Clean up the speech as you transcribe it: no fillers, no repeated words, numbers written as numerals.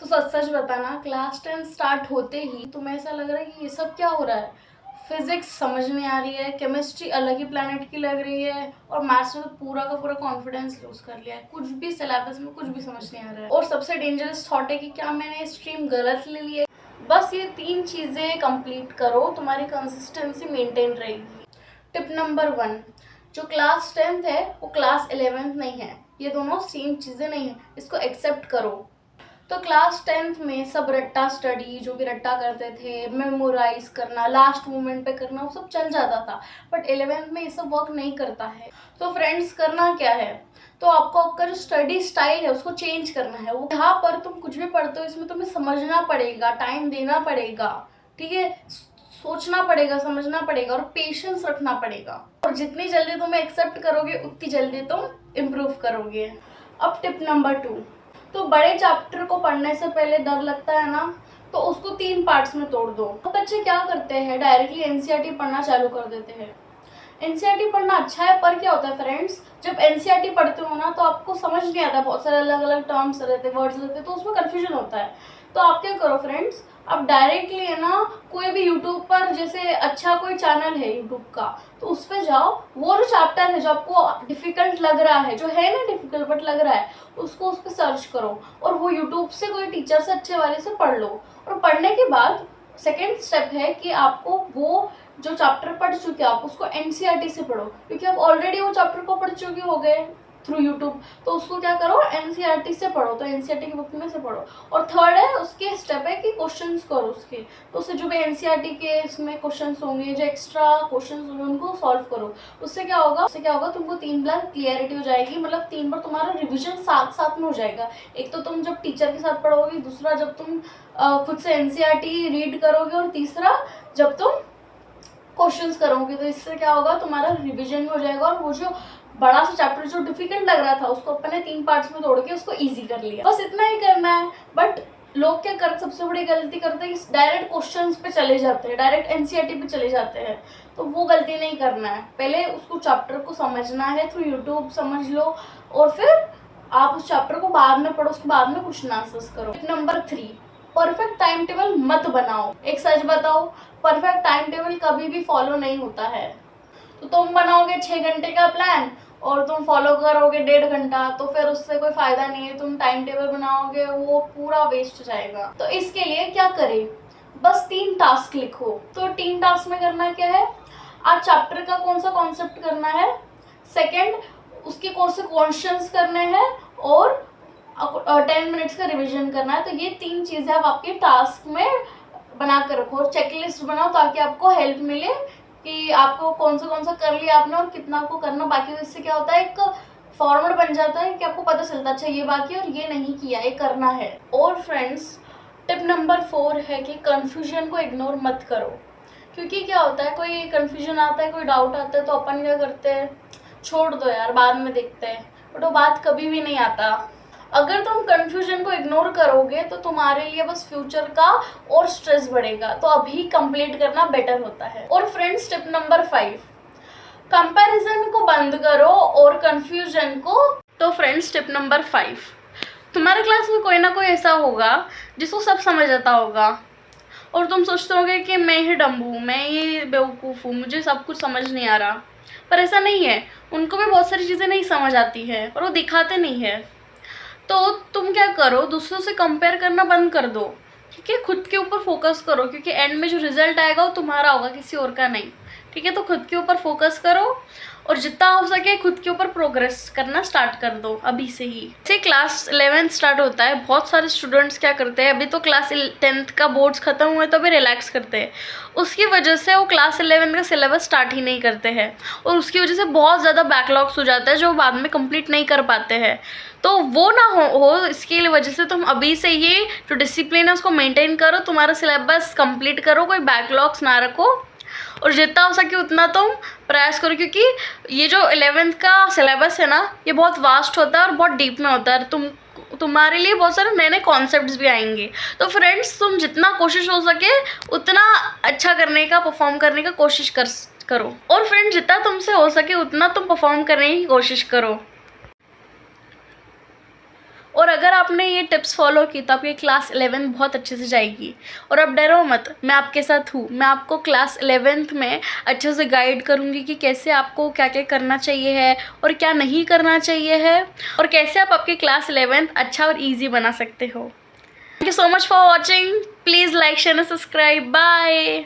सच सच बताना, class 10 start होते ही तुम्हें ऐसा लग रहा है कि ये सब क्या हो रहा है। फिजिक्स समझ नहीं आ रही है, केमिस्ट्री अलग ही प्लानट की लग रही है, और मैथ्स में तो पूरा का पूरा कॉन्फिडेंस लूज कर लिया है। कुछ भी सिलेबस में कुछ भी समझ नहीं आ रहा है। और सबसे डेंजरस थॉट है कि क्या मैंने स्ट्रीम गलत ले ली है। बस ये 3 चीज़ें कंप्लीट करो, तुम्हारी कंसिस्टेंसी मेंटेन रहेगी। टिप नंबर 1, जो क्लास 10th है वो क्लास 11th नहीं है, ये दोनों सेम चीज़ें नहीं है, इसको एक्सेप्ट करो। तो क्लास 10th में सब रट्टा स्टडी, जो भी रट्टा करते थे, मेमोराइज करना, लास्ट मोमेंट पे करना, वो सब चल जाता था। बट 11th में ये सब वर्क नहीं करता है। तो फ्रेंड्स, करना क्या है, तो आपको आपका जो स्टडी स्टाइल है उसको चेंज करना है। वो यहाँ पर तुम कुछ भी पढ़ते हो, इसमें तुम्हें समझना पड़ेगा, टाइम देना पड़ेगा, ठीक है, सोचना पड़ेगा, समझना पड़ेगा और पेशेंस रखना पड़ेगा। और जितनी जल्दी तुम एक्सेप्ट करोगे उतनी जल्दी तुम इम्प्रूव करोगे। अब टिप नंबर 2, तो बड़े चैप्टर को पढ़ने से पहले डर लगता है ना, तो उसको 3 पार्ट्स में तोड़ दो। तो बच्चे क्या करते हैं, डायरेक्टली एनसीईआरटी पढ़ना चालू कर देते हैं। एनसीईआरटी पढ़ना अच्छा है, पर क्या होता है फ्रेंड्स, जब एनसीईआरटी पढ़ते हो ना तो आपको समझ नहीं आता, बहुत सारे अलग अलग टर्म्स रहते हैं, वर्ड्स रहते हैं, तो उसमें कन्फ्यूजन होता है। तो आप क्या करो फ्रेंड्स, आप डायरेक्टली है ना, कोई भी यूट्यूब पर, जैसे अच्छा कोई चैनल है यूट्यूब का, तो उस पर जाओ, वो जो चैप्टर है जो आपको डिफिकल्ट लग रहा है, जो है ना डिफिकल्ट बट लग रहा है, उसको उस पर सर्च करो और वो यूट्यूब से कोई टीचर से अच्छे वाले से पढ़ लो। और पढ़ने के बाद सेकेंड स्टेप है कि आपको वो जो चैप्टर पढ़ चुके हो आप उसको एनसीईआरटी से पढ़ो, क्योंकि आप ऑलरेडी वो चैप्टर को पढ़ चुके हो गए थ्रू यूट्यूब, तो उसको क्या करो, एनसीईआरटी से पढ़ो, तो एनसीईआरटी की बुक में से पढ़ो। और थर्ड है, उसके स्टेप है कि क्वेश्चंस करो उसके, तो उससे जो भी एनसीईआरटी के इसमें क्वेश्चंस होंगे, जो एक्स्ट्रा क्वेश्चंस होंगे, उनको सॉल्व करो। उससे क्या होगा तुमको 3 बार क्लियरिटी हो जाएगी, मतलब 3 बार तुम्हारा रिविजन साथ साथ में हो जाएगा। एक तो तुम जब टीचर के साथ पढ़ोगे, दूसरा जब तुम खुद से एनसीईआरटी रीड करोगे, और तीसरा जब तुम क्वेश्चंस करोगे। तो इससे क्या होगा, तुम्हारा रिवीजन हो जाएगा, और वो जो बड़ा सा चैप्टर जो डिफिकल्ट लग रहा था उसको अपने 3 पार्ट्स में तोड़ के उसको इजी कर लिया। बस इतना ही करना है। बट लोग क्या कर, सबसे बड़ी गलती करते हैं, डायरेक्ट क्वेश्चंस पे चले जाते हैं, डायरेक्ट एनसीईआरटी पे चले जाते हैं। तो वो गलती नहीं करना है, पहले उसको चैप्टर को समझना है, थ्रू यूट्यूब समझ लो, और फिर आप उस चैप्टर को बाद में पढ़ो, उसके बाद में क्वेश्चन आंसर्स करो। नंबर 3, परफेक्ट टाइम टेबल मत बनाओ। एक सच बताओ, परफेक्ट टाइम टेबल कभी भी फॉलो नहीं होता है। तो तुम बनाओगे 6 घंटे का प्लान और तुम फॉलो करोगे 1.5 घंटा, तो फिर उससे कोई फायदा नहीं है। तुम टाइम टेबल बनाओगे वो पूरा वेस्ट जाएगा। तो इसके लिए क्या करें, बस 3 टास्क लिखो। तो 3 टास्क में करना क्या है, आज चैप्टर का कौन सा कॉन्सेप्ट करना है, सेकेंड उसके कौन से क्वेश्चंस करने हैं, और 10 मिनट्स का रिविजन करना है। तो ये 3 चीज़ें आप आपके टास्क में बना कर रखो, और चेकलिस्ट बनाओ, ताकि आपको हेल्प मिले कि आपको कौन सा कर लिया आपने और कितना आपको करना बाकी। तो इससे क्या होता है, एक फॉर्मेट बन जाता है कि आपको पता चलता है अच्छा ये बाकी और ये नहीं किया, ये करना है। और फ्रेंड्स, टिप नंबर 4 है कि कन्फ्यूजन को इग्नोर मत करो। क्योंकि क्या होता है, कोई कन्फ्यूजन आता है, कोई डाउट आता है, तो अपन क्या करते हैं, छोड़ दो यार, बाद में देखते हैं, बट वो बात कभी भी नहीं आता। अगर तुम कंफ्यूजन को इग्नोर करोगे तो तुम्हारे लिए बस फ्यूचर का और स्ट्रेस बढ़ेगा। तो अभी कंप्लीट करना बेटर होता है। और फ्रेंड्स, टिप नंबर 5, कंपैरिजन को बंद करो और कंफ्यूजन को। तो फ्रेंड्स, टिप नंबर 5, तुम्हारे क्लास में कोई ना कोई ऐसा होगा जिसको सब समझ आता होगा, और तुम सोचते होगे कि मैं ही डम्ब हूँ, मैं ही बेवकूफ़ हूँ, मुझे सब कुछ समझ नहीं आ रहा। पर ऐसा नहीं है, उनको भी बहुत सारी चीज़ें नहीं समझ आती है और वो दिखाते नहीं है। तो तुम क्या करो, दूसरों से कंपेयर करना बंद कर दो, ठीक है, खुद के ऊपर फोकस करो, क्योंकि एंड में जो रिजल्ट आएगा वो तुम्हारा होगा, किसी और का नहीं, ठीक है। तो खुद के ऊपर फोकस करो, और जितना हो सके खुद के ऊपर प्रोग्रेस करना स्टार्ट कर दो अभी से ही। जैसे क्लास 11th स्टार्ट होता है, बहुत सारे स्टूडेंट्स क्या करते हैं, अभी तो क्लास 10th का बोर्ड्स खत्म हुए तो अभी रिलैक्स करते हैं, उसकी वजह से वो क्लास 11th का सिलेबस स्टार्ट ही नहीं करते हैं, और उसकी वजह से बहुत ज़्यादा बैकलॉग्स हो जाता है जो बाद में कंप्लीट नहीं कर पाते हैं। तो वो ना हो इसकी वजह से तुम अभी से ये जो डिसिप्लिन है उसको मेंटेन करो, तुम्हारा सिलेबस कंप्लीट करो, कोई बैकलॉग्स ना रखो, और जितना हो सके उतना तुम प्रयास करो, क्योंकि ये जो 11th का सिलेबस है ना, ये बहुत वास्ट होता है और बहुत डीप में होता है। तुम्हारे लिए बहुत सारे नए नए कॉन्सेप्ट्स भी आएंगे। तो फ्रेंड्स, तुम जितना कोशिश हो सके उतना अच्छा करने का, परफॉर्म करने का कोशिश करो। और फ्रेंड्स, जितना तुमसे हो सके उतना तुम परफॉर्म करने की कोशिश करो। और अगर आपने ये टिप्स फॉलो की तो आपकी क्लास 11 बहुत अच्छे से जाएगी। और अब डरो मत, मैं आपके साथ हूँ। मैं आपको क्लास 11th में अच्छे से गाइड करूँगी कि कैसे आपको क्या क्या करना चाहिए है और क्या नहीं करना चाहिए है, और कैसे आप आपकी क्लास 11th अच्छा और ईजी बना सकते हो। Thank you so much for watching. Please like share and subscribe. Bye.